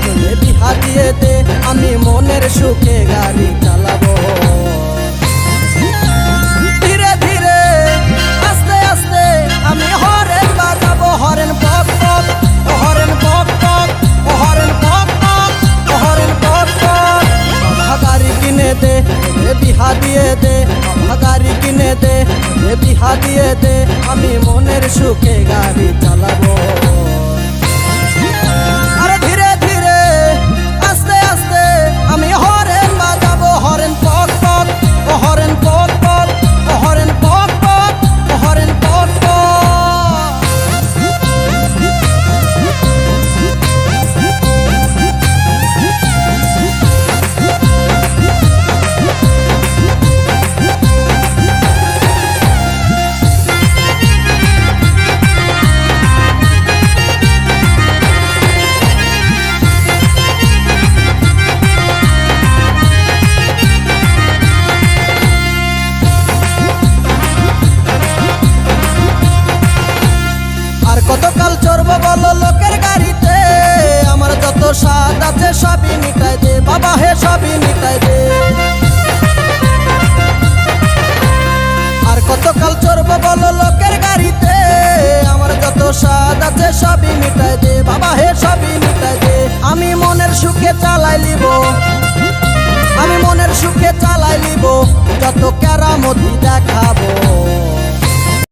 ছেলে বিহা দিয়ে দে, আমি মনের সুখে গাড়ি চালাবো। ধীরে ধীরে আস্তে আস্তে আমি হরেন বাজাবো, হরেন পক পক, হরেন পক পক, হরেন পক পক, হরেন পক পক। বাবা গাড়ি কিনে দে, ছেলে বিহা দিয়ে দে, বাবা গাড়ি কিনে দে, ছেলে বিহা দিয়ে দে, আমি মনের সুখে গাড়ি চালাবো। আরে ধীরে ধীরে আস্তে আস্তে আমি হরেন বাজাবো, হরেন পক পক, হরেন পক পক, হরেন পক পক, হরেন পক পক। কতকাল চড়বো বলো লোকের গাড়িতে, আমার যত স্বাদ আছে সবই মিটাই দে বাবা, হে সবই মিটাই দে। আর কতকাল চড়বো বলো লোকের গাড়িতে, আমার যত স্বাদ আছে সবই মিটাই দে বাবা, হে সবই মিটাই দে। আমি মনের সুখে চালাই লিব, আমি মনের সুখে চালাই লিব, যত কেরামতি দেখা